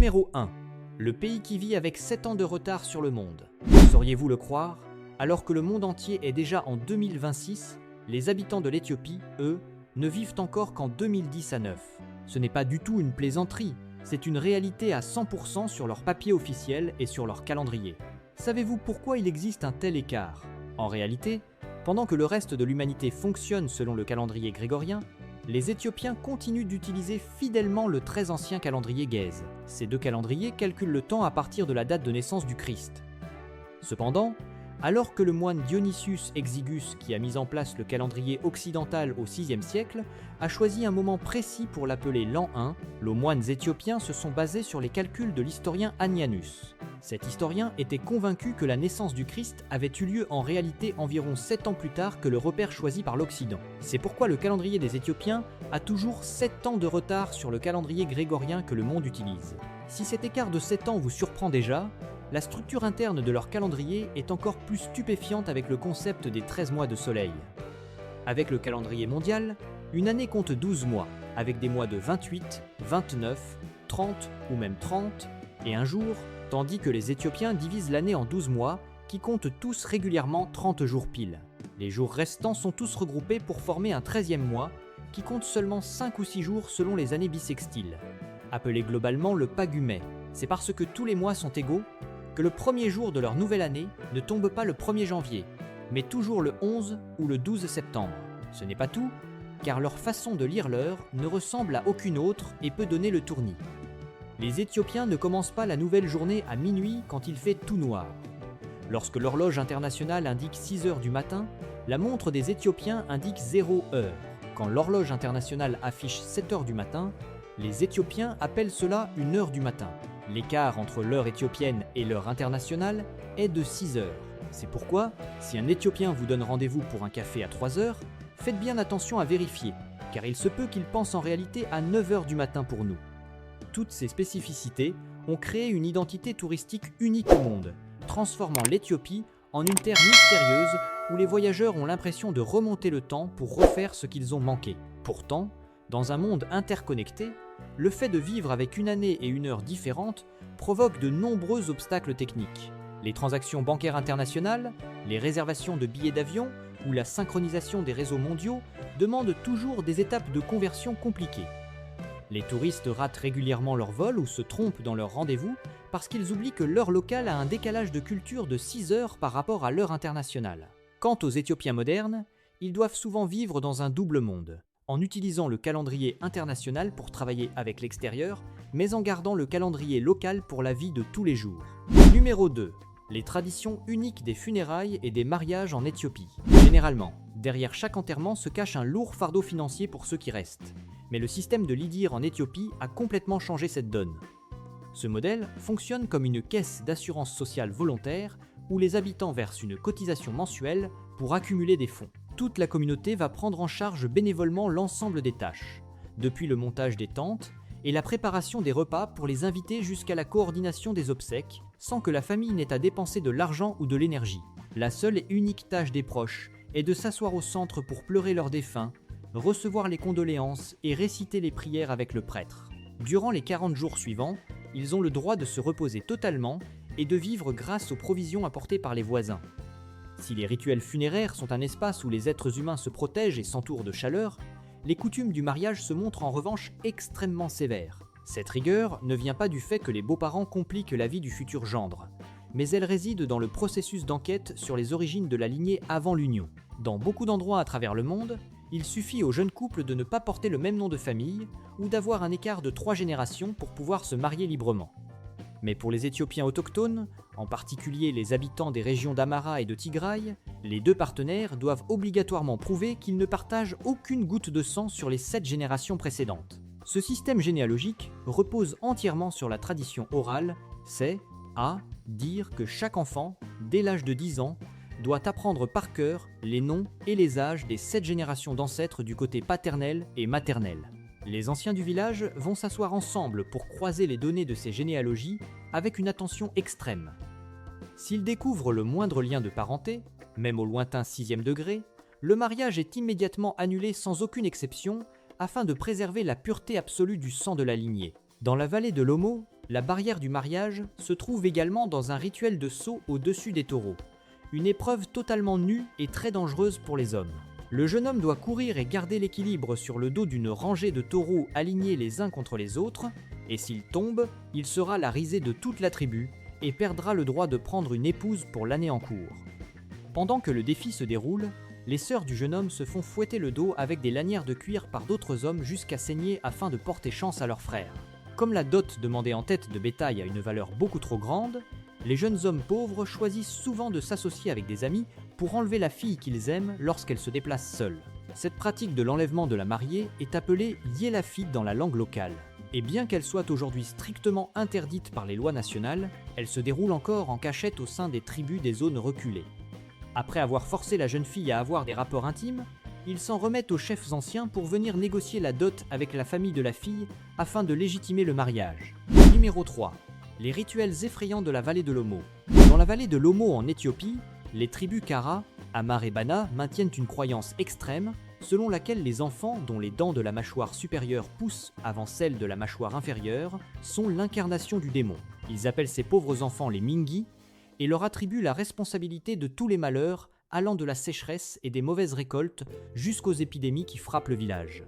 Numéro 1. Le pays qui vit avec 7 ans de retard sur le monde. Sauriez-vous le croire? Alors que le monde entier est déjà en 2026, les habitants de l'Éthiopie, eux, ne vivent encore qu'en 2010 à 9. Ce n'est pas du tout une plaisanterie, c'est une réalité à 100% sur leur papier officiel et sur leur calendrier. Savez-vous pourquoi il existe un tel écart? En réalité, pendant que le reste de l'humanité fonctionne selon le calendrier grégorien, les Éthiopiens continuent d'utiliser fidèlement le très ancien calendrier Gèze. Ces deux calendriers calculent le temps à partir de la date de naissance du Christ. Cependant, alors que le moine Dionysius Exiguus, qui a mis en place le calendrier occidental au VIe siècle, a choisi un moment précis pour l'appeler l'an 1, les moines éthiopiens se sont basés sur les calculs de l'historien Annianus. Cet historien était convaincu que la naissance du Christ avait eu lieu en réalité environ 7 ans plus tard que le repère choisi par l'Occident. C'est pourquoi le calendrier des Éthiopiens a toujours 7 ans de retard sur le calendrier grégorien que le monde utilise. Si cet écart de 7 ans vous surprend déjà, la structure interne de leur calendrier est encore plus stupéfiante avec le concept des 13 mois de soleil. Avec le calendrier mondial, une année compte 12 mois, avec des mois de 28, 29, 30 ou même 30 et un jour, tandis que les Éthiopiens divisent l'année en 12 mois, qui comptent tous régulièrement 30 jours pile. Les jours restants sont tous regroupés pour former un 13e mois, qui compte seulement 5 ou 6 jours selon les années bissextiles. Appelé globalement le Pagumai, c'est parce que tous les mois sont égaux que le premier jour de leur nouvelle année ne tombe pas le 1er janvier, mais toujours le 11 ou le 12 septembre. Ce n'est pas tout, car leur façon de lire l'heure ne ressemble à aucune autre et peut donner le tournis. Les Éthiopiens ne commencent pas la nouvelle journée à minuit quand il fait tout noir. Lorsque l'horloge internationale indique 6 heures du matin, la montre des Éthiopiens indique 0 heure. Quand l'horloge internationale affiche 7 heures du matin, les Éthiopiens appellent cela une heure du matin. L'écart entre l'heure éthiopienne et l'heure internationale est de 6 heures. C'est pourquoi, si un Éthiopien vous donne rendez-vous pour un café à 3 heures, faites bien attention à vérifier, car il se peut qu'il pense en réalité à 9 heures du matin pour nous. Toutes ces spécificités ont créé une identité touristique unique au monde, transformant l'Éthiopie en une terre mystérieuse où les voyageurs ont l'impression de remonter le temps pour refaire ce qu'ils ont manqué. Pourtant, dans un monde interconnecté, le fait de vivre avec une année et une heure différentes provoque de nombreux obstacles techniques. Les transactions bancaires internationales, les réservations de billets d'avion ou la synchronisation des réseaux mondiaux demandent toujours des étapes de conversion compliquées. Les touristes ratent régulièrement leur vol ou se trompent dans leur rendez-vous parce qu'ils oublient que l'heure locale a un décalage de culture de 6 heures par rapport à l'heure internationale. Quant aux Éthiopiens modernes, ils doivent souvent vivre dans un double monde, en utilisant le calendrier international pour travailler avec l'extérieur, mais en gardant le calendrier local pour la vie de tous les jours. Numéro 2. Les traditions uniques des funérailles et des mariages en Éthiopie. Généralement, derrière chaque enterrement se cache un lourd fardeau financier pour ceux qui restent. Mais le système de l'IDIR en Éthiopie a complètement changé cette donne. Ce modèle fonctionne comme une caisse d'assurance sociale volontaire où les habitants versent une cotisation mensuelle pour accumuler des fonds. Toute la communauté va prendre en charge bénévolement l'ensemble des tâches, depuis le montage des tentes et la préparation des repas pour les invités jusqu'à la coordination des obsèques, sans que la famille n'ait à dépenser de l'argent ou de l'énergie. La seule et unique tâche des proches est de s'asseoir au centre pour pleurer leurs défunts, recevoir les condoléances et réciter les prières avec le prêtre. Durant les 40 jours suivants, ils ont le droit de se reposer totalement et de vivre grâce aux provisions apportées par les voisins. Si les rituels funéraires sont un espace où les êtres humains se protègent et s'entourent de chaleur, les coutumes du mariage se montrent en revanche extrêmement sévères. Cette rigueur ne vient pas du fait que les beaux-parents compliquent la vie du futur gendre, mais elle réside dans le processus d'enquête sur les origines de la lignée avant l'union. Dans beaucoup d'endroits à travers le monde, il suffit aux jeunes couples de ne pas porter le même nom de famille ou d'avoir un écart de 3 générations pour pouvoir se marier librement. Mais pour les Éthiopiens autochtones, en particulier les habitants des régions d'Amara et de Tigraï, les deux partenaires doivent obligatoirement prouver qu'ils ne partagent aucune goutte de sang sur les 7 générations précédentes. Ce système généalogique repose entièrement sur la tradition orale, c'est à dire que chaque enfant, dès l'âge de 10 ans, doit apprendre par cœur les noms et les âges des 7 générations d'ancêtres du côté paternel et maternel. Les anciens du village vont s'asseoir ensemble pour croiser les données de ces généalogies avec une attention extrême. S'ils découvrent le moindre lien de parenté, même au lointain 6e degré, le mariage est immédiatement annulé sans aucune exception afin de préserver la pureté absolue du sang de la lignée. Dans la vallée de l'Omo, La barrière du mariage se trouve également dans un rituel de saut au-dessus des taureaux, une épreuve totalement nue et très dangereuse pour les hommes. Le jeune homme doit courir et garder l'équilibre sur le dos d'une rangée de taureaux alignés les uns contre les autres, et s'il tombe, il sera la risée de toute la tribu et perdra le droit de prendre une épouse pour l'année en cours. Pendant que le défi se déroule, les sœurs du jeune homme se font fouetter le dos avec des lanières de cuir par d'autres hommes jusqu'à saigner afin de porter chance à leurs frères. Comme la dot demandée en tête de bétail a une valeur beaucoup trop grande, les jeunes hommes pauvres choisissent souvent de s'associer avec des amis pour enlever la fille qu'ils aiment lorsqu'elle se déplace seule. Cette pratique de l'enlèvement de la mariée est appelée yélafit dans la langue locale. Et bien qu'elle soit aujourd'hui strictement interdite par les lois nationales, elle se déroule encore en cachette au sein des tribus des zones reculées. Après avoir forcé la jeune fille à avoir des rapports intimes, ils s'en remettent aux chefs anciens pour venir négocier la dot avec la famille de la fille afin de légitimer le mariage. Numéro 3. Les rituels effrayants de la vallée de l'Omo. Dans la vallée de l'Omo en Éthiopie, les tribus Kara, Amar et Bana maintiennent une croyance extrême selon laquelle les enfants dont les dents de la mâchoire supérieure poussent avant celles de la mâchoire inférieure sont l'incarnation du démon. Ils appellent ces pauvres enfants les Mingi et leur attribuent la responsabilité de tous les malheurs allant de la sécheresse et des mauvaises récoltes jusqu'aux épidémies qui frappent le village.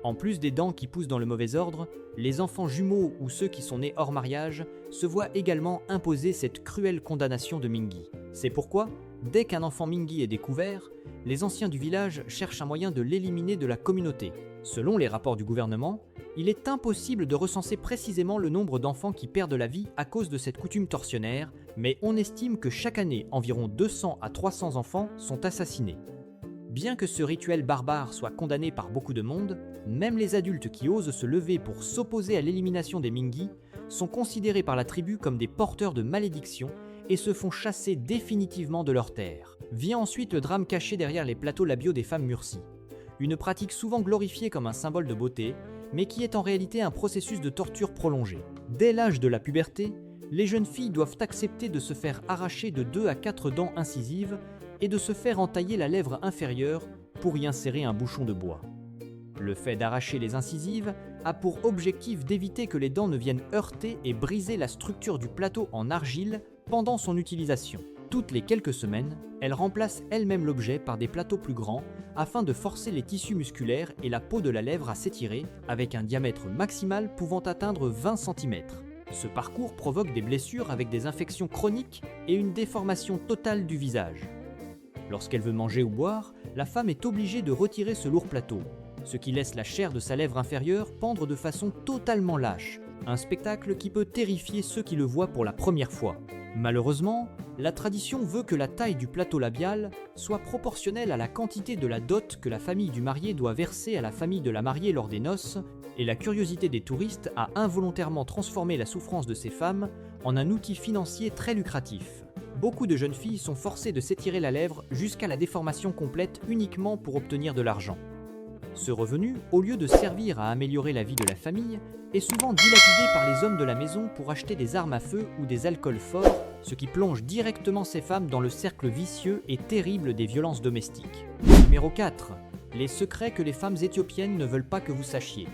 En plus des dents qui poussent dans le mauvais ordre, les enfants jumeaux ou ceux qui sont nés hors mariage se voient également imposer cette cruelle condamnation de Mingi. C'est pourquoi, dès qu'un enfant Mingi est découvert, les anciens du village cherchent un moyen de l'éliminer de la communauté. Selon les rapports du gouvernement, il est impossible de recenser précisément le nombre d'enfants qui perdent la vie à cause de cette coutume tortionnaire, mais on estime que chaque année, environ 200 à 300 enfants sont assassinés. Bien que ce rituel barbare soit condamné par beaucoup de monde, même les adultes qui osent se lever pour s'opposer à l'élimination des Mingi sont considérés par la tribu comme des porteurs de malédiction et se font chasser définitivement de leurs terres. Vient ensuite le drame caché derrière les plateaux labiaux des femmes mursies. Une pratique souvent glorifiée comme un symbole de beauté, mais qui est en réalité un processus de torture prolongé. Dès l'âge de la puberté, les jeunes filles doivent accepter de se faire arracher de 2 à 4 dents incisives et de se faire entailler la lèvre inférieure pour y insérer un bouchon de bois. Le fait d'arracher les incisives a pour objectif d'éviter que les dents ne viennent heurter et briser la structure du plateau en argile pendant son utilisation. Toutes les quelques semaines, elle remplace elle-même l'objet par des plateaux plus grands afin de forcer les tissus musculaires et la peau de la lèvre à s'étirer avec un diamètre maximal pouvant atteindre 20 cm. Ce parcours provoque des blessures avec des infections chroniques et une déformation totale du visage. Lorsqu'elle veut manger ou boire, la femme est obligée de retirer ce lourd plateau, ce qui laisse la chair de sa lèvre inférieure pendre de façon totalement lâche, un spectacle qui peut terrifier ceux qui le voient pour la première fois. Malheureusement, la tradition veut que la taille du plateau labial soit proportionnelle à la quantité de la dot que la famille du marié doit verser à la famille de la mariée lors des noces, et la curiosité des touristes a involontairement transformé la souffrance de ces femmes en un outil financier très lucratif. Beaucoup de jeunes filles sont forcées de s'étirer la lèvre jusqu'à la déformation complète uniquement pour obtenir de l'argent. Ce revenu, au lieu de servir à améliorer la vie de la famille, est souvent dilapidé par les hommes de la maison pour acheter des armes à feu ou des alcools forts, ce qui plonge directement ces femmes dans le cercle vicieux et terrible des violences domestiques. Numéro 4. Les secrets que les femmes éthiopiennes ne veulent pas que vous sachiez.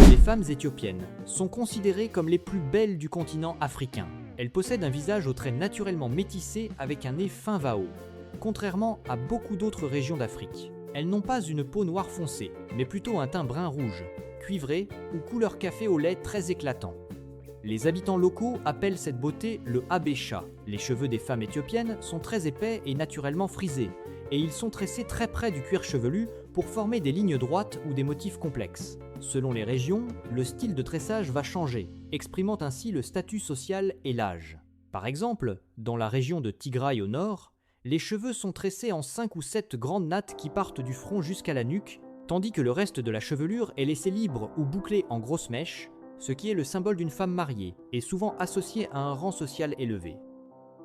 Les femmes éthiopiennes sont considérées comme les plus belles du continent africain. Elles possèdent un visage aux traits naturellement métissés avec un nez fin va haut, contrairement à beaucoup d'autres régions d'Afrique. Elles n'ont pas une peau noire foncée, mais plutôt un teint brun rouge, cuivré ou couleur café au lait très éclatant. Les habitants locaux appellent cette beauté le habesha. Les cheveux des femmes éthiopiennes sont très épais et naturellement frisés, et ils sont tressés très près du cuir chevelu pour former des lignes droites ou des motifs complexes. Selon les régions, le style de tressage va changer, exprimant ainsi le statut social et l'âge. Par exemple, dans la région de Tigray au nord, les cheveux sont tressés en 5 ou 7 grandes nattes qui partent du front jusqu'à la nuque, tandis que le reste de la chevelure est laissé libre ou bouclé en grosses mèches, ce qui est le symbole d'une femme mariée et souvent associé à un rang social élevé.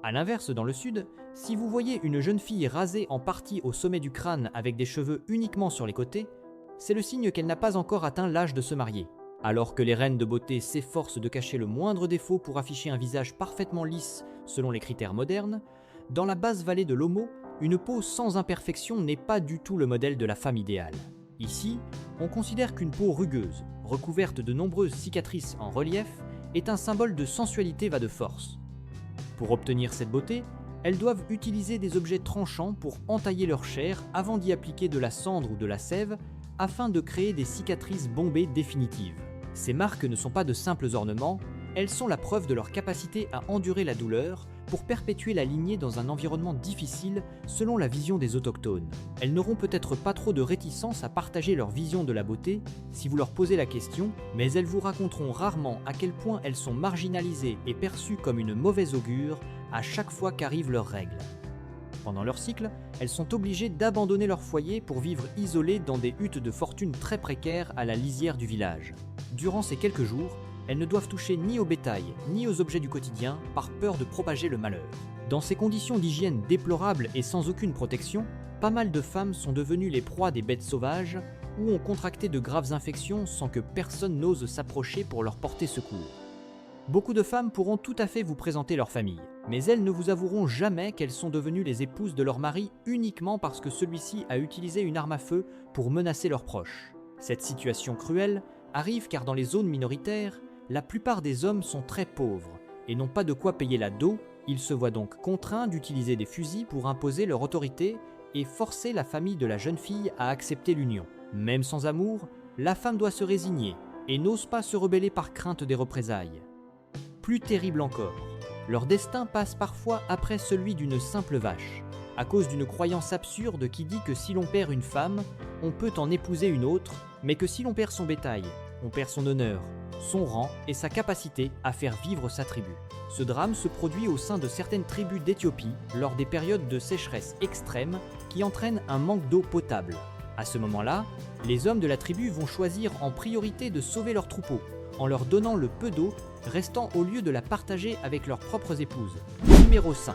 A l'inverse, dans le sud, si vous voyez une jeune fille rasée en partie au sommet du crâne avec des cheveux uniquement sur les côtés, c'est le signe qu'elle n'a pas encore atteint l'âge de se marier. Alors que les reines de beauté s'efforcent de cacher le moindre défaut pour afficher un visage parfaitement lisse selon les critères modernes, dans la basse vallée de l'Omo, une peau sans imperfection n'est pas du tout le modèle de la femme idéale. Ici, on considère qu'une peau rugueuse, recouverte de nombreuses cicatrices en relief, est un symbole de sensualité va de force. Pour obtenir cette beauté, elles doivent utiliser des objets tranchants pour entailler leur chair avant d'y appliquer de la cendre ou de la sève afin de créer des cicatrices bombées définitives. Ces marques ne sont pas de simples ornements, elles sont la preuve de leur capacité à endurer la douleur pour perpétuer la lignée dans un environnement difficile selon la vision des autochtones. Elles n'auront peut-être pas trop de réticence à partager leur vision de la beauté si vous leur posez la question, mais elles vous raconteront rarement à quel point elles sont marginalisées et perçues comme une mauvaise augure à chaque fois qu'arrivent leurs règles. Pendant leur cycle, elles sont obligées d'abandonner leur foyer pour vivre isolées dans des huttes de fortune très précaires à la lisière du village. Durant ces quelques jours, elles ne doivent toucher ni au bétail, ni aux objets du quotidien, par peur de propager le malheur. Dans ces conditions d'hygiène déplorables et sans aucune protection, pas mal de femmes sont devenues les proies des bêtes sauvages ou ont contracté de graves infections sans que personne n'ose s'approcher pour leur porter secours. Beaucoup de femmes pourront tout à fait vous présenter leur famille, mais elles ne vous avoueront jamais qu'elles sont devenues les épouses de leur mari uniquement parce que celui-ci a utilisé une arme à feu pour menacer leurs proches. Cette situation cruelle arrive car dans les zones minoritaires, la plupart des hommes sont très pauvres et n'ont pas de quoi payer la dot, ils se voient donc contraints d'utiliser des fusils pour imposer leur autorité et forcer la famille de la jeune fille à accepter l'union. Même sans amour, la femme doit se résigner et n'ose pas se rebeller par crainte des représailles. Plus terrible encore, leur destin passe parfois après celui d'une simple vache, à cause d'une croyance absurde qui dit que si l'on perd une femme, on peut en épouser une autre, mais que si l'on perd son bétail, on perd son honneur, son rang et sa capacité à faire vivre sa tribu. Ce drame se produit au sein de certaines tribus d'Éthiopie lors des périodes de sécheresse extrême qui entraînent un manque d'eau potable. À ce moment-là, les hommes de la tribu vont choisir en priorité de sauver leur troupeau en leur donnant le peu d'eau restant au lieu de la partager avec leurs propres épouses. Numéro 5.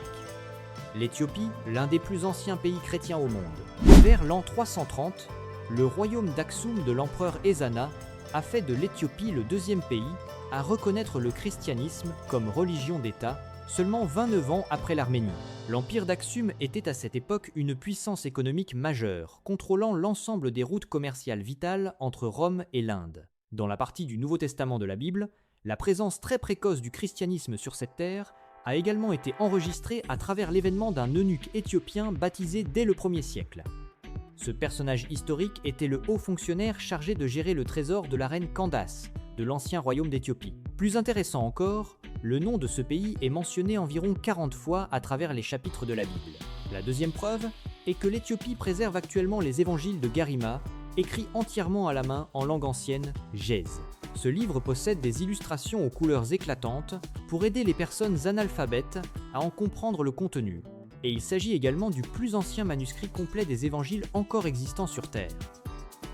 L'Éthiopie, l'un des plus anciens pays chrétiens au monde. Vers l'an 330, le royaume d'Aksum de l'empereur Ezana a fait de l'Éthiopie le deuxième pays à reconnaître le christianisme comme religion d'État, seulement 29 ans après l'Arménie. L'empire d'Aksum était à cette époque une puissance économique majeure, contrôlant l'ensemble des routes commerciales vitales entre Rome et l'Inde. Dans la partie du Nouveau Testament de la Bible, la présence très précoce du christianisme sur cette terre a également été enregistrée à travers l'événement d'un eunuque éthiopien baptisé dès le 1er siècle. Ce personnage historique était le haut fonctionnaire chargé de gérer le trésor de la reine Candace, de l'ancien royaume d'Éthiopie. Plus intéressant encore, le nom de ce pays est mentionné environ 40 fois à travers les chapitres de la Bible. La deuxième preuve est que l'Éthiopie préserve actuellement les évangiles de Garima, écrits entièrement à la main en langue ancienne, Gèze. Ce livre possède des illustrations aux couleurs éclatantes pour aider les personnes analphabètes à en comprendre le contenu. Et il s'agit également du plus ancien manuscrit complet des évangiles encore existants sur Terre.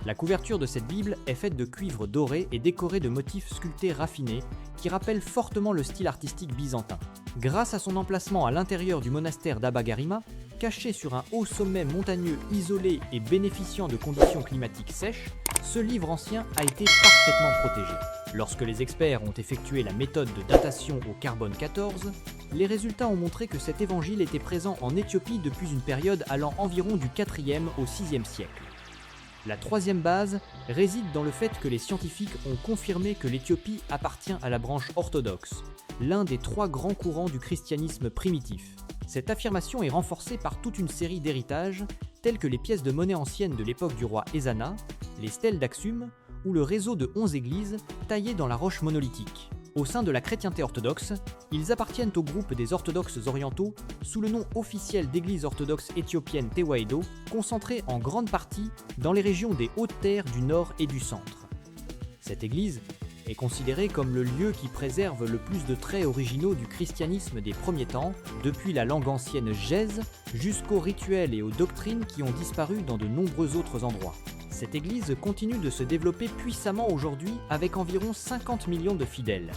La couverture de cette Bible est faite de cuivre doré et décorée de motifs sculptés raffinés qui rappellent fortement le style artistique byzantin. Grâce à son emplacement à l'intérieur du monastère d'Abba Garima, caché sur un haut sommet montagneux isolé et bénéficiant de conditions climatiques sèches, ce livre ancien a été parfaitement protégé. Lorsque les experts ont effectué la méthode de datation au carbone 14, les résultats ont montré que cet évangile était présent en Éthiopie depuis une période allant environ du 4e au 6e siècle. La troisième base réside dans le fait que les scientifiques ont confirmé que l'Éthiopie appartient à la branche orthodoxe, l'un des 3 grands courants du christianisme primitif. Cette affirmation est renforcée par toute une série d'héritages, tels que les pièces de monnaie anciennes de l'époque du roi Ezana, les stèles d'Aksum ou le réseau de 11 églises taillées dans la roche monolithique. Au sein de la chrétienté orthodoxe, ils appartiennent au groupe des orthodoxes orientaux sous le nom officiel d'église orthodoxe éthiopienne Tewahedo, concentrée en grande partie dans les régions des hautes terres du nord et du centre. Cette église est considérée comme le lieu qui préserve le plus de traits originaux du christianisme des premiers temps, depuis la langue ancienne Gèze jusqu'aux rituels et aux doctrines qui ont disparu dans de nombreux autres endroits. Cette église continue de se développer puissamment aujourd'hui avec environ 50 millions de fidèles.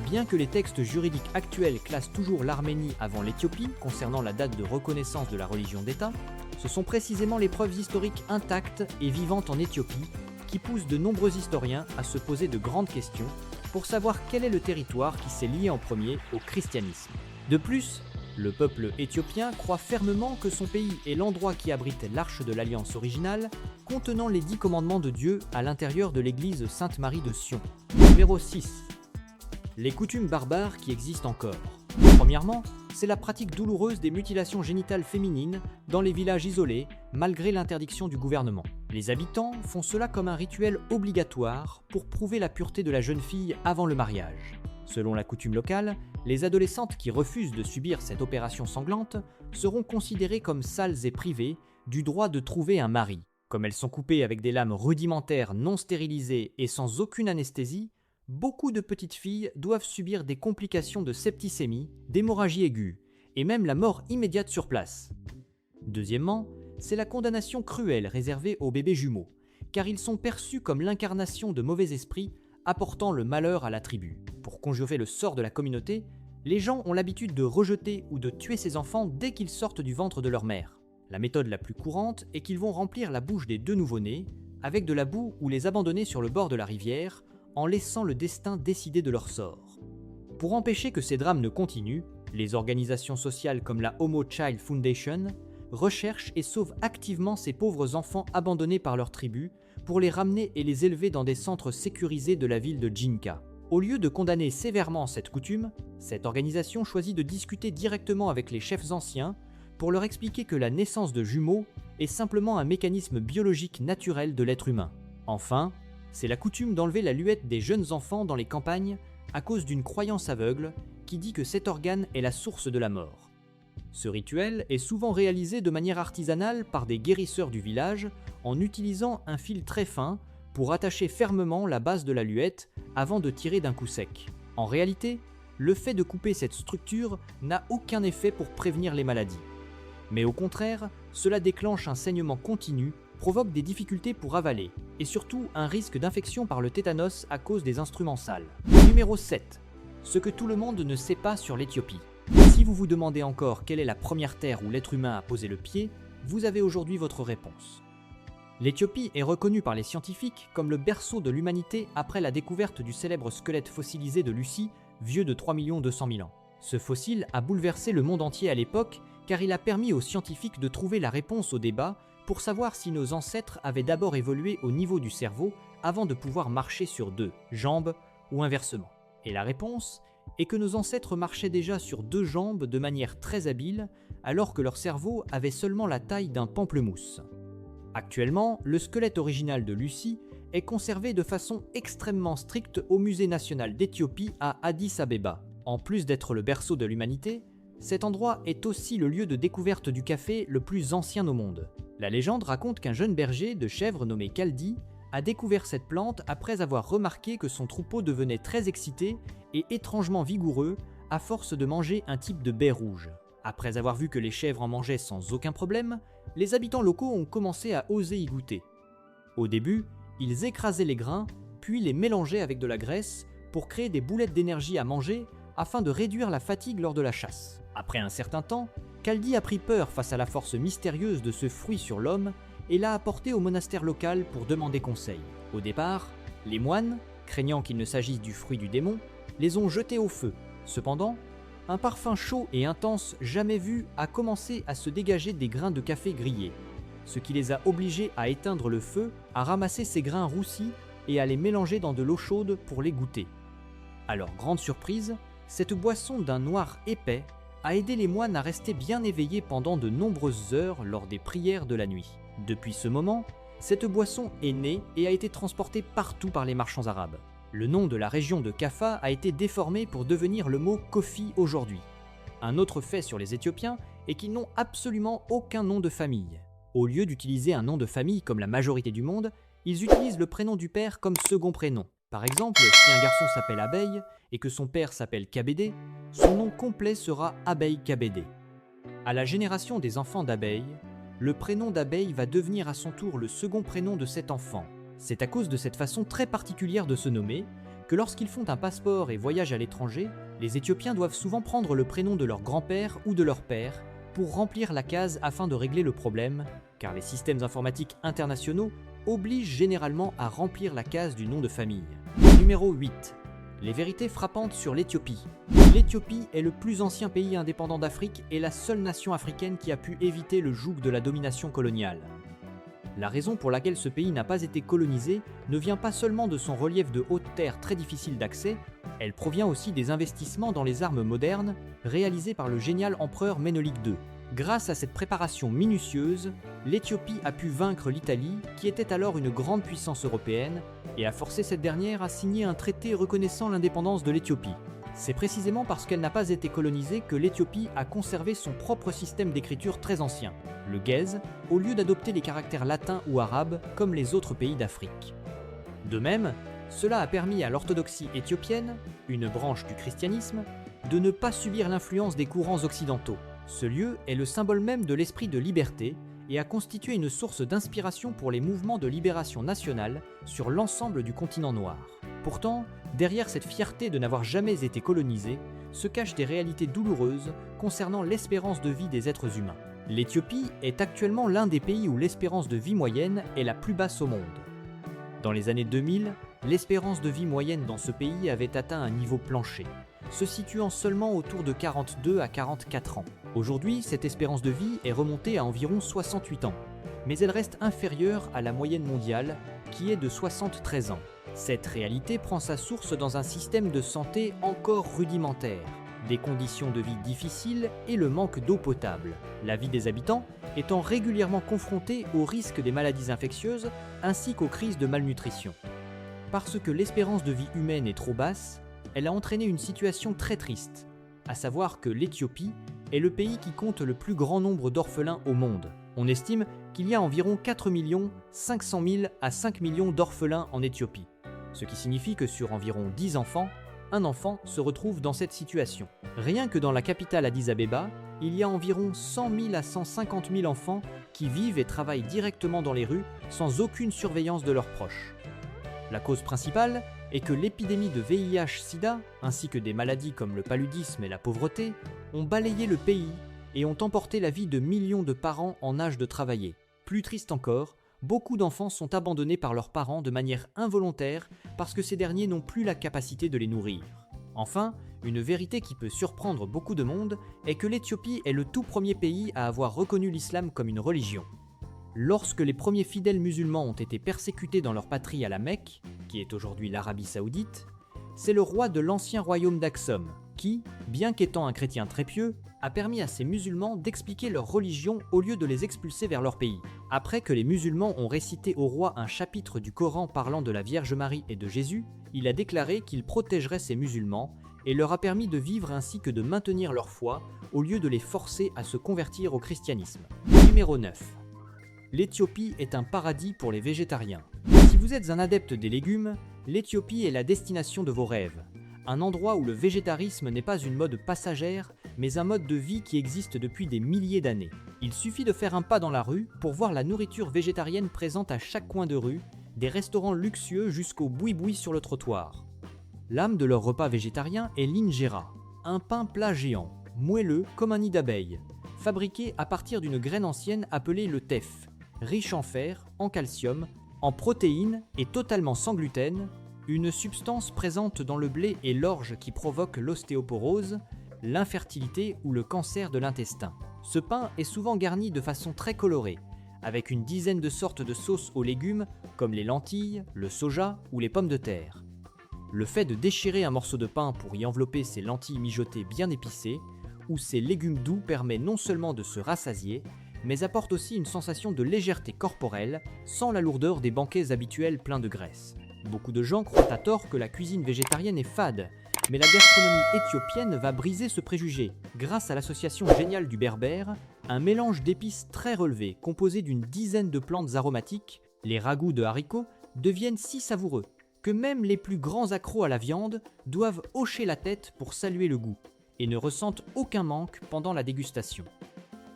Bien que les textes juridiques actuels classent toujours l'Arménie avant l'Éthiopie concernant la date de reconnaissance de la religion d'État, ce sont précisément les preuves historiques intactes et vivantes en Éthiopie qui poussent de nombreux historiens à se poser de grandes questions pour savoir quel est le territoire qui s'est lié en premier au christianisme. De plus, le peuple éthiopien croit fermement que son pays est l'endroit qui abrite l'arche de l'Alliance originale, contenant les 10 commandements de Dieu à l'intérieur de l'église Sainte-Marie de Sion. Numéro 6. Les coutumes barbares qui existent encore. Premièrement, c'est la pratique douloureuse des mutilations génitales féminines dans les villages isolés, malgré l'interdiction du gouvernement. Les habitants font cela comme un rituel obligatoire pour prouver la pureté de la jeune fille avant le mariage. Selon la coutume locale, les adolescentes qui refusent de subir cette opération sanglante seront considérées comme sales et privées du droit de trouver un mari. Comme elles sont coupées avec des lames rudimentaires non stérilisées et sans aucune anesthésie, beaucoup de petites filles doivent subir des complications de septicémie, d'hémorragie aiguë, et même la mort immédiate sur place. Deuxièmement, c'est la condamnation cruelle réservée aux bébés jumeaux, car ils sont perçus comme l'incarnation de mauvais esprits apportant le malheur à la tribu. Pour conjurer le sort de la communauté, les gens ont l'habitude de rejeter ou de tuer ces enfants dès qu'ils sortent du ventre de leur mère. La méthode la plus courante est qu'ils vont remplir la bouche des 2 nouveau-nés avec de la boue ou les abandonner sur le bord de la rivière, en laissant le destin décider de leur sort. Pour empêcher que ces drames ne continuent, les organisations sociales comme la Homo Child Foundation recherchent et sauvent activement ces pauvres enfants abandonnés par leur tribu pour les ramener et les élever dans des centres sécurisés de la ville de Jinka. Au lieu de condamner sévèrement cette coutume, cette organisation choisit de discuter directement avec les chefs anciens pour leur expliquer que la naissance de jumeaux est simplement un mécanisme biologique naturel de l'être humain. Enfin, c'est la coutume d'enlever la luette des jeunes enfants dans les campagnes à cause d'une croyance aveugle qui dit que cet organe est la source de la mort. Ce rituel est souvent réalisé de manière artisanale par des guérisseurs du village en utilisant un fil très fin pour attacher fermement la base de la luette avant de tirer d'un coup sec. En réalité, le fait de couper cette structure n'a aucun effet pour prévenir les maladies. Mais au contraire, cela déclenche un saignement continu, provoque des difficultés pour avaler, et surtout un risque d'infection par le tétanos à cause des instruments sales. Numéro 7. Ce que tout le monde ne sait pas sur l'Éthiopie. Si vous vous demandez encore quelle est la première terre où l'être humain a posé le pied, vous avez aujourd'hui votre réponse. L'Éthiopie est reconnue par les scientifiques comme le berceau de l'humanité après la découverte du célèbre squelette fossilisé de Lucie, vieux de 3 200 000 ans. Ce fossile a bouleversé le monde entier à l'époque car il a permis aux scientifiques de trouver la réponse au débat pour savoir si nos ancêtres avaient d'abord évolué au niveau du cerveau avant de pouvoir marcher sur 2 jambes ou inversement. Et la réponse est que nos ancêtres marchaient déjà sur 2 jambes de manière très habile alors que leur cerveau avait seulement la taille d'un pamplemousse. Actuellement, le squelette original de Lucie est conservé de façon extrêmement stricte au Musée national d'Éthiopie à Addis Abeba. En plus d'être le berceau de l'humanité, cet endroit est aussi le lieu de découverte du café le plus ancien au monde. La légende raconte qu'un jeune berger de chèvres nommé Kaldi a découvert cette plante après avoir remarqué que son troupeau devenait très excité et étrangement vigoureux à force de manger un type de baie rouge. Après avoir vu que les chèvres en mangeaient sans aucun problème, les habitants locaux ont commencé à oser y goûter. Au début, ils écrasaient les grains, puis les mélangeaient avec de la graisse pour créer des boulettes d'énergie à manger afin de réduire la fatigue lors de la chasse. Après un certain temps, Kaldi a pris peur face à la force mystérieuse de ce fruit sur l'homme et l'a apporté au monastère local pour demander conseil. Au départ, les moines, craignant qu'il ne s'agisse du fruit du démon, les ont jetés au feu. Cependant, un parfum chaud et intense jamais vu a commencé à se dégager des grains de café grillés, ce qui les a obligés à éteindre le feu, à ramasser ces grains roussis et à les mélanger dans de l'eau chaude pour les goûter. À leur grande surprise, cette boisson d'un noir épais a aidé les moines à rester bien éveillés pendant de nombreuses heures lors des prières de la nuit. Depuis ce moment, cette boisson est née et a été transportée partout par les marchands arabes. Le nom de la région de Kaffa a été déformé pour devenir le mot Kofi aujourd'hui. Un autre fait sur les Éthiopiens est qu'ils n'ont absolument aucun nom de famille. Au lieu d'utiliser un nom de famille comme la majorité du monde, ils utilisent le prénom du père comme second prénom. Par exemple, si un garçon s'appelle Abeille et que son père s'appelle Kabede, son nom complet sera Abeille Kabede. À la génération des enfants d'Abeille, le prénom d'Abeille va devenir à son tour le second prénom de cet enfant. C'est à cause de cette façon très particulière de se nommer que lorsqu'ils font un passeport et voyagent à l'étranger, les Éthiopiens doivent souvent prendre le prénom de leur grand-père ou de leur père pour remplir la case afin de régler le problème, car les systèmes informatiques internationaux obligent généralement à remplir la case du nom de famille. Numéro 8. Les vérités frappantes sur l'Éthiopie. L'Éthiopie est le plus ancien pays indépendant d'Afrique et la seule nation africaine qui a pu éviter le joug de la domination coloniale. La raison pour laquelle ce pays n'a pas été colonisé ne vient pas seulement de son relief de haute terre très difficile d'accès, elle provient aussi des investissements dans les armes modernes réalisés par le génial empereur Ménolique II. Grâce à cette préparation minutieuse, l'Éthiopie a pu vaincre l'Italie, qui était alors une grande puissance européenne, et a forcé cette dernière à signer un traité reconnaissant l'indépendance de l'Éthiopie. C'est précisément parce qu'elle n'a pas été colonisée que l'Éthiopie a conservé son propre système d'écriture très ancien, le Ge'ez, au lieu d'adopter les caractères latins ou arabes comme les autres pays d'Afrique. De même, cela a permis à l'orthodoxie éthiopienne, une branche du christianisme, de ne pas subir l'influence des courants occidentaux. Ce lieu est le symbole même de l'esprit de liberté et a constitué une source d'inspiration pour les mouvements de libération nationale sur l'ensemble du continent noir. Pourtant, derrière cette fierté de n'avoir jamais été colonisé, se cachent des réalités douloureuses concernant l'espérance de vie des êtres humains. L'Éthiopie est actuellement l'un des pays où l'espérance de vie moyenne est la plus basse au monde. Dans les années 2000, l'espérance de vie moyenne dans ce pays avait atteint un niveau plancher, se situant seulement autour de 42 à 44 ans. Aujourd'hui, cette espérance de vie est remontée à environ 68 ans, mais elle reste inférieure à la moyenne mondiale, qui est de 73 ans. Cette réalité prend sa source dans un système de santé encore rudimentaire, des conditions de vie difficiles et le manque d'eau potable, la vie des habitants étant régulièrement confrontée au risque des maladies infectieuses ainsi qu'aux crises de malnutrition. Parce que l'espérance de vie humaine est trop basse, elle a entraîné une situation très triste, à savoir que l'Éthiopie est le pays qui compte le plus grand nombre d'orphelins au monde. On estime qu'il y a environ 4 500 000 à 5 millions d'orphelins en Éthiopie, ce qui signifie que sur environ 10 enfants, un enfant se retrouve dans cette situation. Rien que dans la capitale Addis Abeba, il y a environ 100 000 à 150 000 enfants qui vivent et travaillent directement dans les rues sans aucune surveillance de leurs proches. La cause principale est que l'épidémie de VIH-Sida, ainsi que des maladies comme le paludisme et la pauvreté, ont balayé le pays et ont emporté la vie de millions de parents en âge de travailler. Plus triste encore, beaucoup d'enfants sont abandonnés par leurs parents de manière involontaire parce que ces derniers n'ont plus la capacité de les nourrir. Enfin, une vérité qui peut surprendre beaucoup de monde est que l'Éthiopie est le tout premier pays à avoir reconnu l'islam comme une religion. Lorsque les premiers fidèles musulmans ont été persécutés dans leur patrie à la Mecque, qui est aujourd'hui l'Arabie Saoudite, c'est le roi de l'ancien royaume d'Aksum qui, bien qu'étant un chrétien très pieux, a permis à ces musulmans d'expliquer leur religion au lieu de les expulser vers leur pays. Après que les musulmans ont récité au roi un chapitre du Coran parlant de la Vierge Marie et de Jésus, il a déclaré qu'il protégerait ces musulmans et leur a permis de vivre ainsi que de maintenir leur foi au lieu de les forcer à se convertir au christianisme. Numéro 9. L'Éthiopie est un paradis pour les végétariens. Si vous êtes un adepte des légumes, l'Éthiopie est la destination de vos rêves. Un endroit où le végétarisme n'est pas une mode passagère, mais un mode de vie qui existe depuis des milliers d'années. Il suffit de faire un pas dans la rue pour voir la nourriture végétarienne présente à chaque coin de rue, des restaurants luxueux jusqu'au boui-boui sur le trottoir. L'âme de leur repas végétarien est l'injera, un pain plat géant, moelleux comme un nid d'abeille, fabriqué à partir d'une graine ancienne appelée le teff, riche en fer, en calcium, en protéines et totalement sans gluten, une substance présente dans le blé et l'orge qui provoque l'ostéoporose, l'infertilité ou le cancer de l'intestin. Ce pain est souvent garni de façon très colorée, avec une dizaine de sortes de sauces aux légumes comme les lentilles, le soja ou les pommes de terre. Le fait de déchirer un morceau de pain pour y envelopper ces lentilles mijotées bien épicées ou ces légumes doux permet non seulement de se rassasier, mais apporte aussi une sensation de légèreté corporelle sans la lourdeur des banquets habituels pleins de graisse. Beaucoup de gens croient à tort que la cuisine végétarienne est fade, mais la gastronomie éthiopienne va briser ce préjugé grâce à l'association géniale du berbère, un mélange d'épices très relevé composé d'une dizaine de plantes aromatiques, les ragoûts de haricots deviennent si savoureux que même les plus grands accros à la viande doivent hocher la tête pour saluer le goût et ne ressentent aucun manque pendant la dégustation.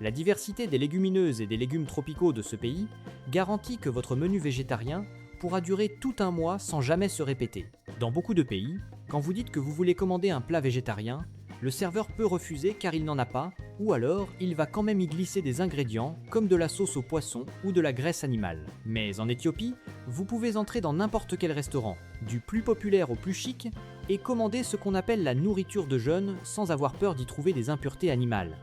La diversité des légumineuses et des légumes tropicaux de ce pays garantit que votre menu végétarien pourra durer tout un mois sans jamais se répéter. Dans beaucoup de pays, quand vous dites que vous voulez commander un plat végétarien, le serveur peut refuser car il n'en a pas, ou alors il va quand même y glisser des ingrédients comme de la sauce au poisson ou de la graisse animale. Mais en Éthiopie, vous pouvez entrer dans n'importe quel restaurant, du plus populaire au plus chic, et commander ce qu'on appelle la nourriture de jeûne sans avoir peur d'y trouver des impuretés animales.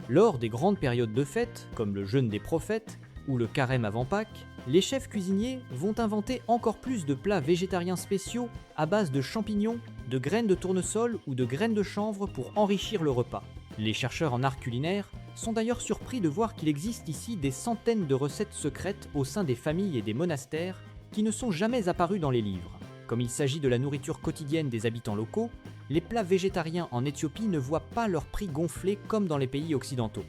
Lors des grandes périodes de fête, comme le jeûne des prophètes, ou le carême avant Pâques, les chefs cuisiniers vont inventer encore plus de plats végétariens spéciaux à base de champignons, de graines de tournesol ou de graines de chanvre pour enrichir le repas. Les chercheurs en art culinaire sont d'ailleurs surpris de voir qu'il existe ici des centaines de recettes secrètes au sein des familles et des monastères qui ne sont jamais apparues dans les livres. Comme il s'agit de la nourriture quotidienne des habitants locaux, les plats végétariens en Éthiopie ne voient pas leur prix gonfler comme dans les pays occidentaux.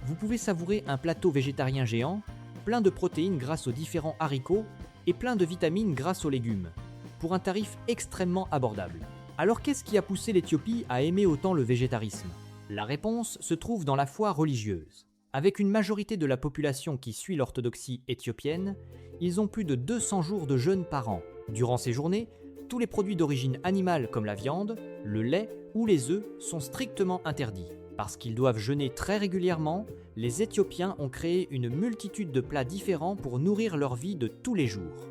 Vous pouvez savourer un plateau végétarien géant, plein de protéines grâce aux différents haricots et plein de vitamines grâce aux légumes, pour un tarif extrêmement abordable. Alors qu'est-ce qui a poussé l'Éthiopie à aimer autant le végétarisme ? La réponse se trouve dans la foi religieuse. Avec une majorité de la population qui suit l'orthodoxie éthiopienne, ils ont plus de 200 jours de jeûne par an. Durant ces journées, tous les produits d'origine animale comme la viande, le lait ou les œufs sont strictement interdits. Parce qu'ils doivent jeûner très régulièrement, les Éthiopiens ont créé une multitude de plats différents pour nourrir leur vie de tous les jours.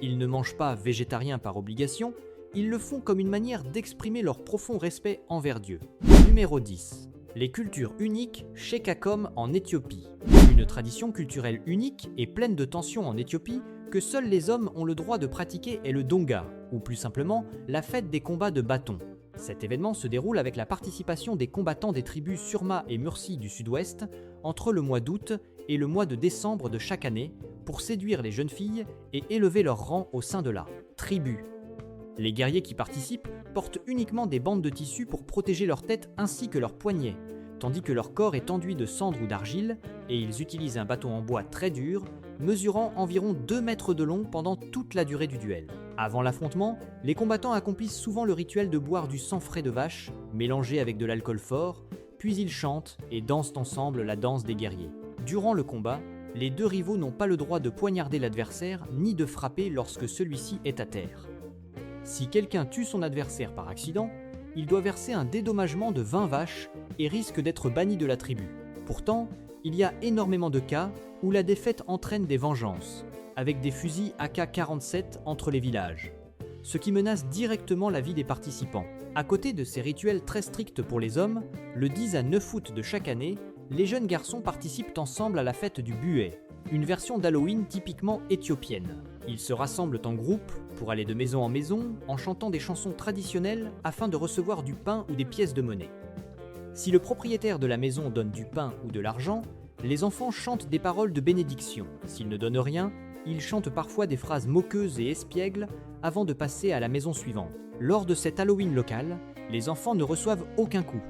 Ils ne mangent pas végétarien par obligation, ils le font comme une manière d'exprimer leur profond respect envers Dieu. Numéro 10. Les cultures uniques chez Kakom en Éthiopie. Une tradition culturelle unique et pleine de tensions en Éthiopie que seuls les hommes ont le droit de pratiquer est le Donga, ou plus simplement la fête des combats de bâtons. Cet événement se déroule avec la participation des combattants des tribus Surma et Mursi du sud-ouest entre le mois d'août et le mois de décembre de chaque année pour séduire les jeunes filles et élever leur rang au sein de la tribu. Les guerriers qui participent portent uniquement des bandes de tissu pour protéger leur tête ainsi que leurs poignets, tandis que leur corps est enduit de cendre ou d'argile et ils utilisent un bâton en bois très dur, mesurant environ 2 mètres de long pendant toute la durée du duel. Avant l'affrontement, les combattants accomplissent souvent le rituel de boire du sang frais de vache, mélangé avec de l'alcool fort, puis ils chantent et dansent ensemble la danse des guerriers. Durant le combat, les deux rivaux n'ont pas le droit de poignarder l'adversaire ni de frapper lorsque celui-ci est à terre. Si quelqu'un tue son adversaire par accident, il doit verser un dédommagement de 20 vaches et risque d'être banni de la tribu. Pourtant, il y a énormément de cas où la défaite entraîne des vengeances, avec des fusils AK-47 entre les villages, ce qui menace directement la vie des participants. À côté de ces rituels très stricts pour les hommes, le 10 à 9 août de chaque année, les jeunes garçons participent ensemble à la fête du Buet, une version d'Halloween typiquement éthiopienne. Ils se rassemblent en groupe pour aller de maison en maison en chantant des chansons traditionnelles afin de recevoir du pain ou des pièces de monnaie. Si le propriétaire de la maison donne du pain ou de l'argent, les enfants chantent des paroles de bénédiction. S'ils ne donnent rien, ils chantent parfois des phrases moqueuses et espiègles avant de passer à la maison suivante. Lors de cet Halloween local, les enfants ne reçoivent aucun coup,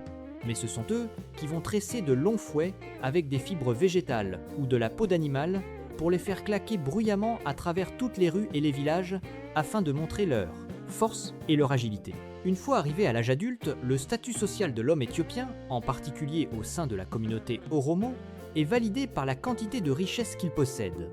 mais ce sont eux qui vont tresser de longs fouets avec des fibres végétales ou de la peau d'animal pour les faire claquer bruyamment à travers toutes les rues et les villages afin de montrer leur force et leur agilité. Une fois arrivé à l'âge adulte, le statut social de l'homme éthiopien, en particulier au sein de la communauté Oromo, est validé par la quantité de richesses qu'il possède.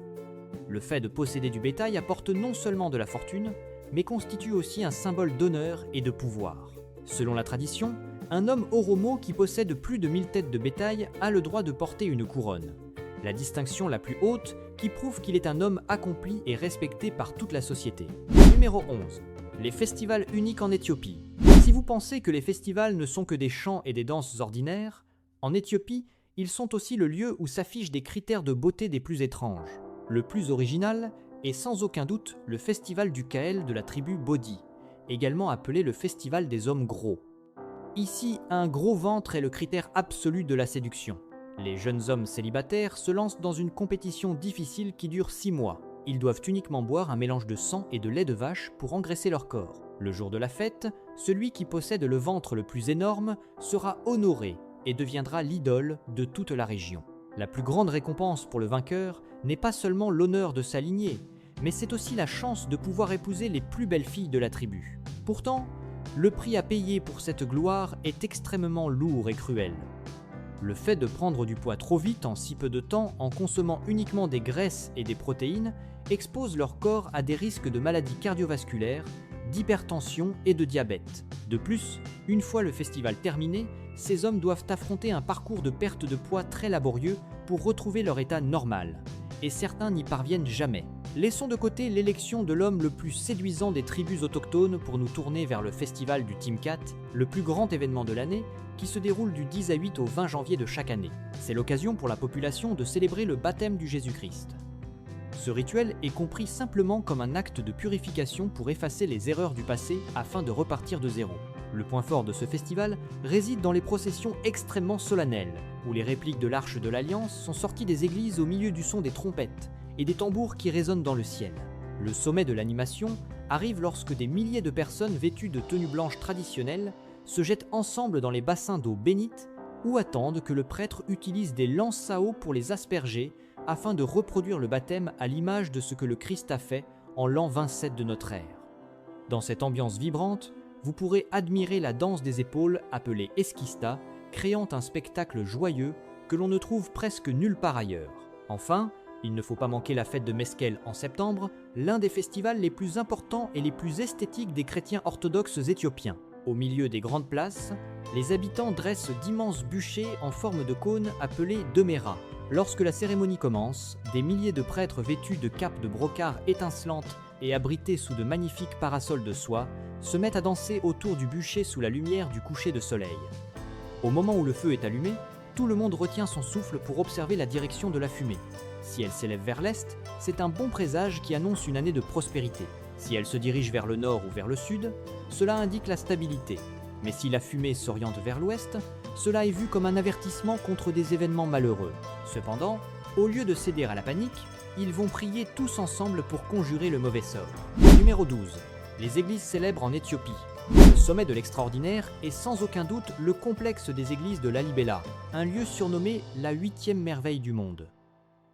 Le fait de posséder du bétail apporte non seulement de la fortune, mais constitue aussi un symbole d'honneur et de pouvoir. Selon la tradition, un homme Oromo qui possède plus de 1000 têtes de bétail a le droit de porter une couronne, la distinction la plus haute qui prouve qu'il est un homme accompli et respecté par toute la société. Numéro 11. Les festivals uniques en Éthiopie. Si vous pensez que les festivals ne sont que des chants et des danses ordinaires, en Éthiopie, ils sont aussi le lieu où s'affichent des critères de beauté des plus étranges. Le plus original est sans aucun doute le festival du Kaël de la tribu Bodi, également appelé le festival des hommes gros. Ici, un gros ventre est le critère absolu de la séduction. Les jeunes hommes célibataires se lancent dans une compétition difficile qui dure 6 mois. Ils doivent uniquement boire un mélange de sang et de lait de vache pour engraisser leur corps. Le jour de la fête, celui qui possède le ventre le plus énorme sera honoré et deviendra l'idole de toute la région. La plus grande récompense pour le vainqueur n'est pas seulement l'honneur de sa lignée, mais c'est aussi la chance de pouvoir épouser les plus belles filles de la tribu. Pourtant, le prix à payer pour cette gloire est extrêmement lourd et cruel. Le fait de prendre du poids trop vite en si peu de temps en consommant uniquement des graisses et des protéines expose leur corps à des risques de maladies cardiovasculaires, d'hypertension et de diabète. De plus, une fois le festival terminé, ces hommes doivent affronter un parcours de perte de poids très laborieux pour retrouver leur état normal, et certains n'y parviennent jamais. Laissons de côté l'élection de l'homme le plus séduisant des tribus autochtones pour nous tourner vers le festival du Timkat, le plus grand événement de l'année, qui se déroule du 10 à 8 au 20 janvier de chaque année. C'est l'occasion pour la population de célébrer le baptême du Jésus-Christ. Ce rituel est compris simplement comme un acte de purification pour effacer les erreurs du passé afin de repartir de zéro. Le point fort de ce festival réside dans les processions extrêmement solennelles, où les répliques de l'Arche de l'Alliance sont sorties des églises au milieu du son des trompettes et des tambours qui résonnent dans le ciel. Le sommet de l'animation arrive lorsque des milliers de personnes vêtues de tenues blanches traditionnelles se jettent ensemble dans les bassins d'eau bénite ou attendent que le prêtre utilise des lances à eau pour les asperger afin de reproduire le baptême à l'image de ce que le Christ a fait en l'an 27 de notre ère. Dans cette ambiance vibrante, vous pourrez admirer la danse des épaules appelée Esquista, créant un spectacle joyeux que l'on ne trouve presque nulle part ailleurs. Enfin, il ne faut pas manquer la fête de Meskel en septembre, l'un des festivals les plus importants et les plus esthétiques des chrétiens orthodoxes éthiopiens. Au milieu des grandes places, les habitants dressent d'immenses bûchers en forme de cône appelés demera. Lorsque la cérémonie commence, des milliers de prêtres vêtus de capes de brocart étincelantes et abrités sous de magnifiques parasols de soie se mettent à danser autour du bûcher sous la lumière du coucher de soleil. Au moment où le feu est allumé, tout le monde retient son souffle pour observer la direction de la fumée. Si elle s'élève vers l'est, c'est un bon présage qui annonce une année de prospérité. Si elle se dirige vers le nord ou vers le sud, cela indique la stabilité. Mais si la fumée s'oriente vers l'ouest, cela est vu comme un avertissement contre des événements malheureux. Cependant, au lieu de céder à la panique, ils vont prier tous ensemble pour conjurer le mauvais sort. Numéro 12. Les églises célèbres en Éthiopie. Le sommet de l'extraordinaire est sans aucun doute le complexe des églises de Lalibela, un lieu surnommé la 8e merveille du monde.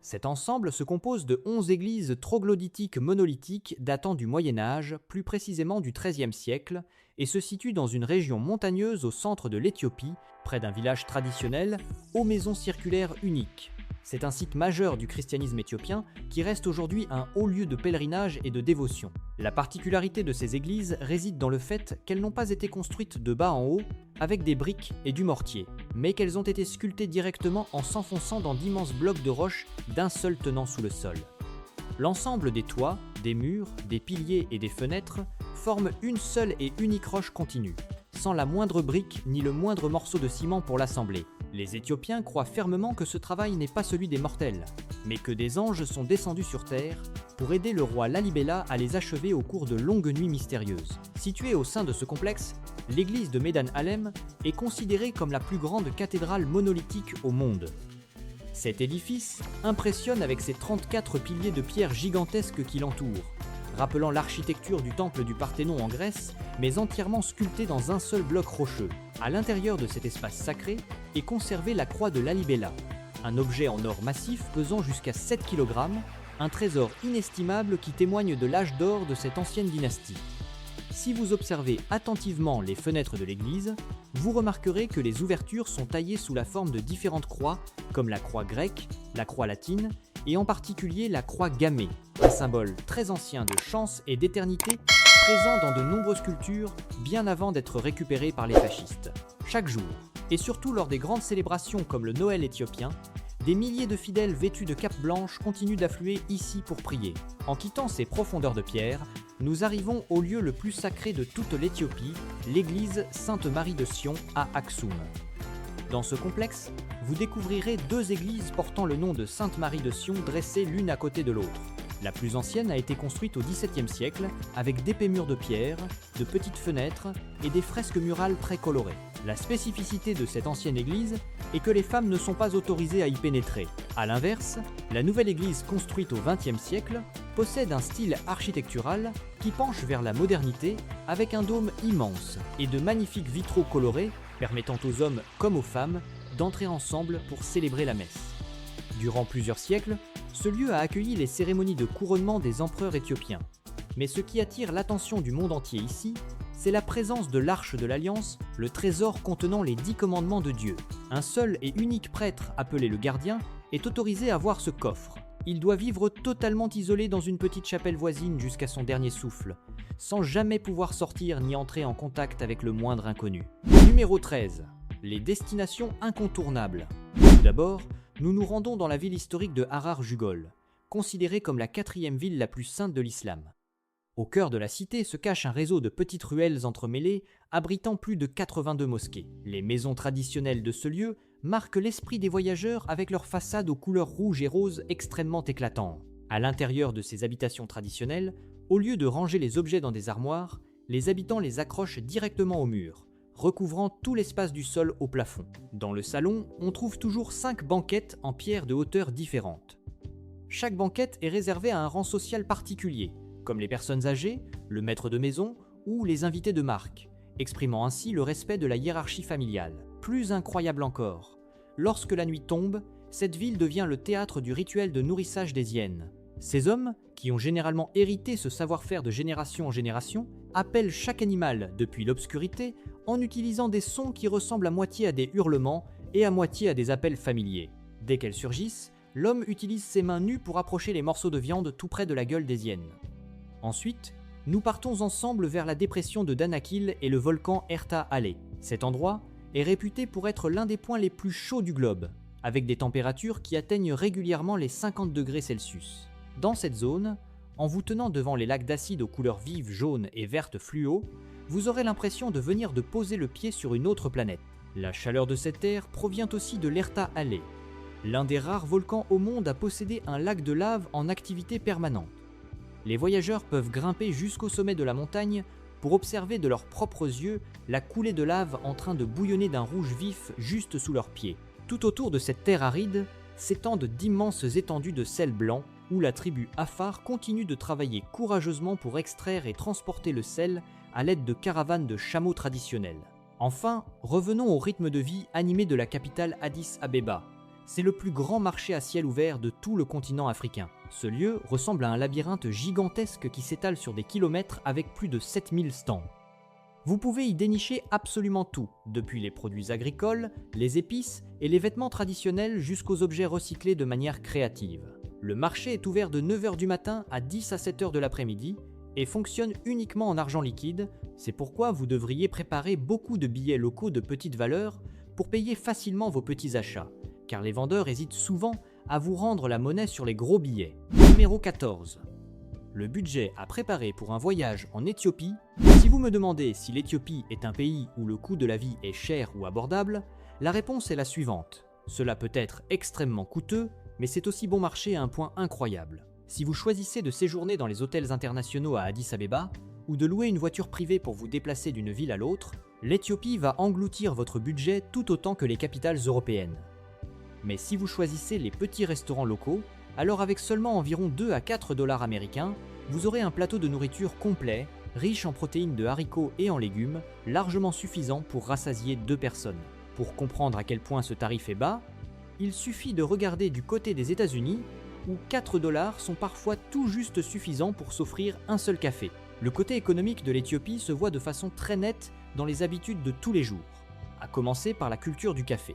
Cet ensemble se compose de 11 églises troglodytiques monolithiques datant du Moyen-Âge, plus précisément du XIIIe siècle, et se situe dans une région montagneuse au centre de l'Éthiopie, près d'un village traditionnel, aux maisons circulaires uniques. C'est un site majeur du christianisme éthiopien qui reste aujourd'hui un haut lieu de pèlerinage et de dévotion. La particularité de ces églises réside dans le fait qu'elles n'ont pas été construites de bas en haut avec des briques et du mortier, mais qu'elles ont été sculptées directement en s'enfonçant dans d'immenses blocs de roche d'un seul tenant sous le sol. L'ensemble des toits, des murs, des piliers et des fenêtres forment une seule et unique roche continue, sans la moindre brique ni le moindre morceau de ciment pour l'assembler. Les Éthiopiens croient fermement que ce travail n'est pas celui des mortels, mais que des anges sont descendus sur terre pour aider le roi Lalibela à les achever au cours de longues nuits mystérieuses. Située au sein de ce complexe, l'église de Medan Alem est considérée comme la plus grande cathédrale monolithique au monde. Cet édifice impressionne avec ses 34 piliers de pierre gigantesques qui l'entourent, rappelant l'architecture du temple du Parthénon en Grèce, mais entièrement sculpté dans un seul bloc rocheux. À l'intérieur de cet espace sacré est conservée la croix de Lalibela, un objet en or massif pesant jusqu'à 7 kg, un trésor inestimable qui témoigne de l'âge d'or de cette ancienne dynastie. Si vous observez attentivement les fenêtres de l'église, vous remarquerez que les ouvertures sont taillées sous la forme de différentes croix, comme la croix grecque, la croix latine, et en particulier la croix gammée, un symbole très ancien de chance et d'éternité présent dans de nombreuses cultures bien avant d'être récupéré par les fascistes. Chaque jour, et surtout lors des grandes célébrations comme le Noël éthiopien, des milliers de fidèles vêtus de capes blanches continuent d'affluer ici pour prier. En quittant ces profondeurs de pierre, nous arrivons au lieu le plus sacré de toute l'Éthiopie, l'église Sainte-Marie de Sion à Aksum. Dans ce complexe, vous découvrirez deux églises portant le nom de Sainte-Marie de Sion dressées l'une à côté de l'autre. La plus ancienne a été construite au XVIIe siècle avec d'épais murs de pierre, de petites fenêtres et des fresques murales très colorées. La spécificité de cette ancienne église est que les femmes ne sont pas autorisées à y pénétrer. A l'inverse, la nouvelle église construite au XXe siècle possède un style architectural qui penche vers la modernité avec un dôme immense et de magnifiques vitraux colorés permettant aux hommes comme aux femmes d'entrer ensemble pour célébrer la messe. Durant plusieurs siècles, ce lieu a accueilli les cérémonies de couronnement des empereurs éthiopiens. Mais ce qui attire l'attention du monde entier ici, c'est la présence de l'Arche de l'Alliance, le trésor contenant les 10 commandements de Dieu. Un seul et unique prêtre, appelé le gardien, est autorisé à voir ce coffre. Il doit vivre totalement isolé dans une petite chapelle voisine jusqu'à son dernier souffle, sans jamais pouvoir sortir ni entrer en contact avec le moindre inconnu. Numéro 13. Les destinations incontournables. Tout d'abord, nous nous rendons dans la ville historique de Harar-Jugol. considérée comme la 4e ville la plus sainte de l'islam. Au cœur de la cité se cache un réseau de petites ruelles entremêlées, abritant plus de 82 mosquées. Les maisons traditionnelles de ce lieu marquent l'esprit des voyageurs avec leurs façades aux couleurs rouges et roses extrêmement éclatantes. À l'intérieur de ces habitations traditionnelles, au lieu de ranger les objets dans des armoires, les habitants les accrochent directement au mur, recouvrant tout l'espace du sol au plafond. Dans le salon, on trouve toujours 5 banquettes en pierre de hauteur différentes. Chaque banquette est réservée à un rang social particulier, comme les personnes âgées, le maître de maison ou les invités de marque, exprimant ainsi le respect de la hiérarchie familiale. Plus incroyable encore, lorsque la nuit tombe, cette ville devient le théâtre du rituel de nourrissage des hyènes. Ces hommes, qui ont généralement hérité ce savoir-faire de génération en génération, appellent chaque animal depuis l'obscurité en utilisant des sons qui ressemblent à moitié à des hurlements et à moitié à des appels familiers. Dès qu'elles surgissent, l'homme utilise ses mains nues pour approcher les morceaux de viande tout près de la gueule des hyènes. Ensuite, nous partons ensemble vers la dépression de Danakil et le volcan Erta Ale. Cet endroit est réputé pour être l'un des points les plus chauds du globe, avec des températures qui atteignent régulièrement les 50 degrés Celsius. Dans cette zone, en vous tenant devant les lacs d'acide aux couleurs vives jaunes et vertes fluo, vous aurez l'impression de venir de poser le pied sur une autre planète. La chaleur de cette terre provient aussi de l'Erta Ale, l'un des rares volcans au monde à posséder un lac de lave en activité permanente. Les voyageurs peuvent grimper jusqu'au sommet de la montagne pour observer de leurs propres yeux la coulée de lave en train de bouillonner d'un rouge vif juste sous leurs pieds. Tout autour de cette terre aride s'étendent d'immenses étendues de sel blanc où la tribu Afar continue de travailler courageusement pour extraire et transporter le sel à l'aide de caravanes de chameaux traditionnels. Enfin, revenons au rythme de vie animé de la capitale Addis Abeba. C'est le plus grand marché à ciel ouvert de tout le continent africain. Ce lieu ressemble à un labyrinthe gigantesque qui s'étale sur des kilomètres avec plus de 7000 stands. Vous pouvez y dénicher absolument tout, depuis les produits agricoles, les épices et les vêtements traditionnels jusqu'aux objets recyclés de manière créative. Le marché est ouvert de 9h du matin à 10 à 7h de l'après-midi et fonctionne uniquement en argent liquide, c'est pourquoi vous devriez préparer beaucoup de billets locaux de petite valeur pour payer facilement vos petits achats, car les vendeurs hésitent souvent à vous rendre la monnaie sur les gros billets. Numéro 14. Le budget à préparer pour un voyage en Éthiopie. Si vous me demandez si l'Éthiopie est un pays où le coût de la vie est cher ou abordable, la réponse est la suivante. Cela peut être extrêmement coûteux, mais c'est aussi bon marché à un point incroyable. Si vous choisissez de séjourner dans les hôtels internationaux à Addis Abeba, ou de louer une voiture privée pour vous déplacer d'une ville à l'autre, l'Éthiopie va engloutir votre budget tout autant que les capitales européennes. Mais si vous choisissez les petits restaurants locaux, alors avec seulement environ 2 à 4 dollars américains, vous aurez un plateau de nourriture complet, riche en protéines de haricots et en légumes, largement suffisant pour rassasier 2 personnes. Pour comprendre à quel point ce tarif est bas, il suffit de regarder du côté des États-Unis, où 4 dollars sont parfois tout juste suffisants pour s'offrir un seul café. Le côté économique de l'Éthiopie se voit de façon très nette dans les habitudes de tous les jours, à commencer par la culture du café.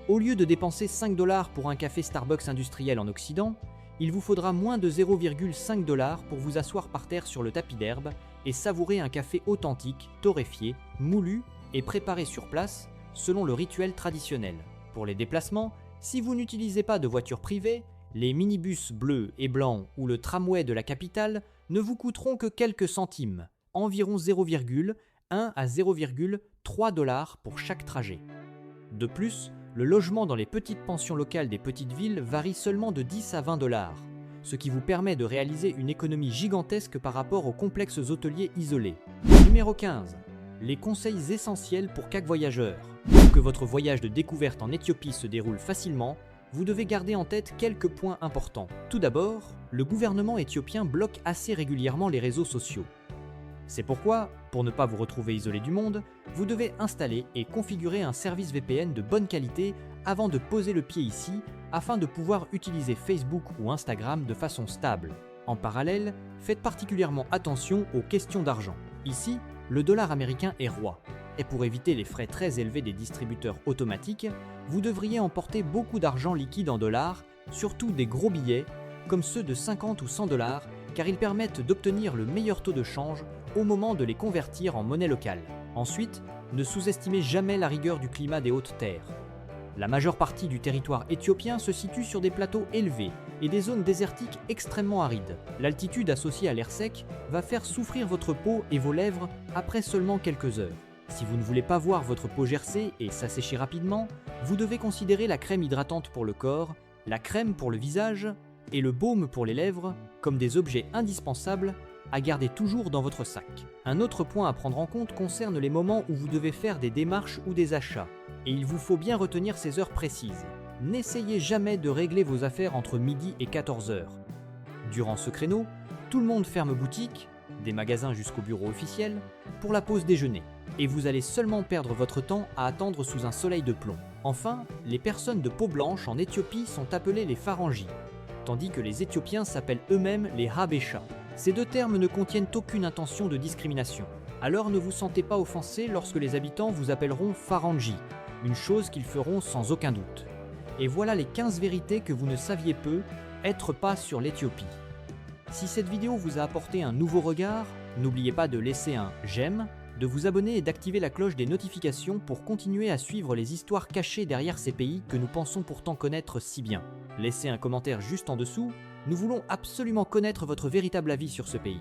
Au lieu de dépenser 5 dollars pour un café Starbucks industriel en Occident, il vous faudra moins de 0,5 dollars pour vous asseoir par terre sur le tapis d'herbe et savourer un café authentique, torréfié, moulu et préparé sur place selon le rituel traditionnel. Pour les déplacements, si vous n'utilisez pas de voiture privée, les minibus bleus et blancs ou le tramway de la capitale ne vous coûteront que quelques centimes, environ 0,1 à 0,3 dollars pour chaque trajet. De plus, le logement dans les petites pensions locales des petites villes varie seulement de 10 à 20 dollars, ce qui vous permet de réaliser une économie gigantesque par rapport aux complexes hôteliers isolés. Numéro 15. Les conseils essentiels pour chaque voyageur. Pour que votre voyage de découverte en Éthiopie se déroule facilement, vous devez garder en tête quelques points importants. Tout d'abord, le gouvernement éthiopien bloque assez régulièrement les réseaux sociaux. C'est pourquoi, pour ne pas vous retrouver isolé du monde, vous devez installer et configurer un service VPN de bonne qualité avant de poser le pied ici, afin de pouvoir utiliser Facebook ou Instagram de façon stable. En parallèle, faites particulièrement attention aux questions d'argent. Ici, le dollar américain est roi, et pour éviter les frais très élevés des distributeurs automatiques, vous devriez emporter beaucoup d'argent liquide en dollars, surtout des gros billets, comme ceux de 50 ou 100 dollars, car ils permettent d'obtenir le meilleur taux de change au moment de les convertir en monnaie locale. Ensuite, ne sous-estimez jamais la rigueur du climat des hautes terres. La majeure partie du territoire éthiopien se situe sur des plateaux élevés et des zones désertiques extrêmement arides. L'altitude associée à l'air sec va faire souffrir votre peau et vos lèvres après seulement quelques heures. Si vous ne voulez pas voir votre peau gercer et s'assécher rapidement, vous devez considérer la crème hydratante pour le corps, la crème pour le visage et le baume pour les lèvres comme des objets indispensables à garder toujours dans votre sac. Un autre point à prendre en compte concerne les moments où vous devez faire des démarches ou des achats, et il vous faut bien retenir ces heures précises. N'essayez jamais de régler vos affaires entre midi et 14 heures. Durant ce créneau, tout le monde ferme boutique, des magasins jusqu'au bureau officiel, pour la pause déjeuner, et vous allez seulement perdre votre temps à attendre sous un soleil de plomb. Enfin, les personnes de peau blanche en Éthiopie sont appelées les Farangis, tandis que les Éthiopiens s'appellent eux-mêmes les Habesha. Ces deux termes ne contiennent aucune intention de discrimination. Alors ne vous sentez pas offensé lorsque les habitants vous appelleront Farangi, une chose qu'ils feront sans aucun doute. Et voilà les 15 vérités que vous ne saviez peu être pas sur l'Éthiopie. Si cette vidéo vous a apporté un nouveau regard, n'oubliez pas de laisser un j'aime, de vous abonner et d'activer la cloche des notifications pour continuer à suivre les histoires cachées derrière ces pays que nous pensons pourtant connaître si bien. Laissez un commentaire juste en dessous, nous voulons absolument connaître votre véritable avis sur ce pays.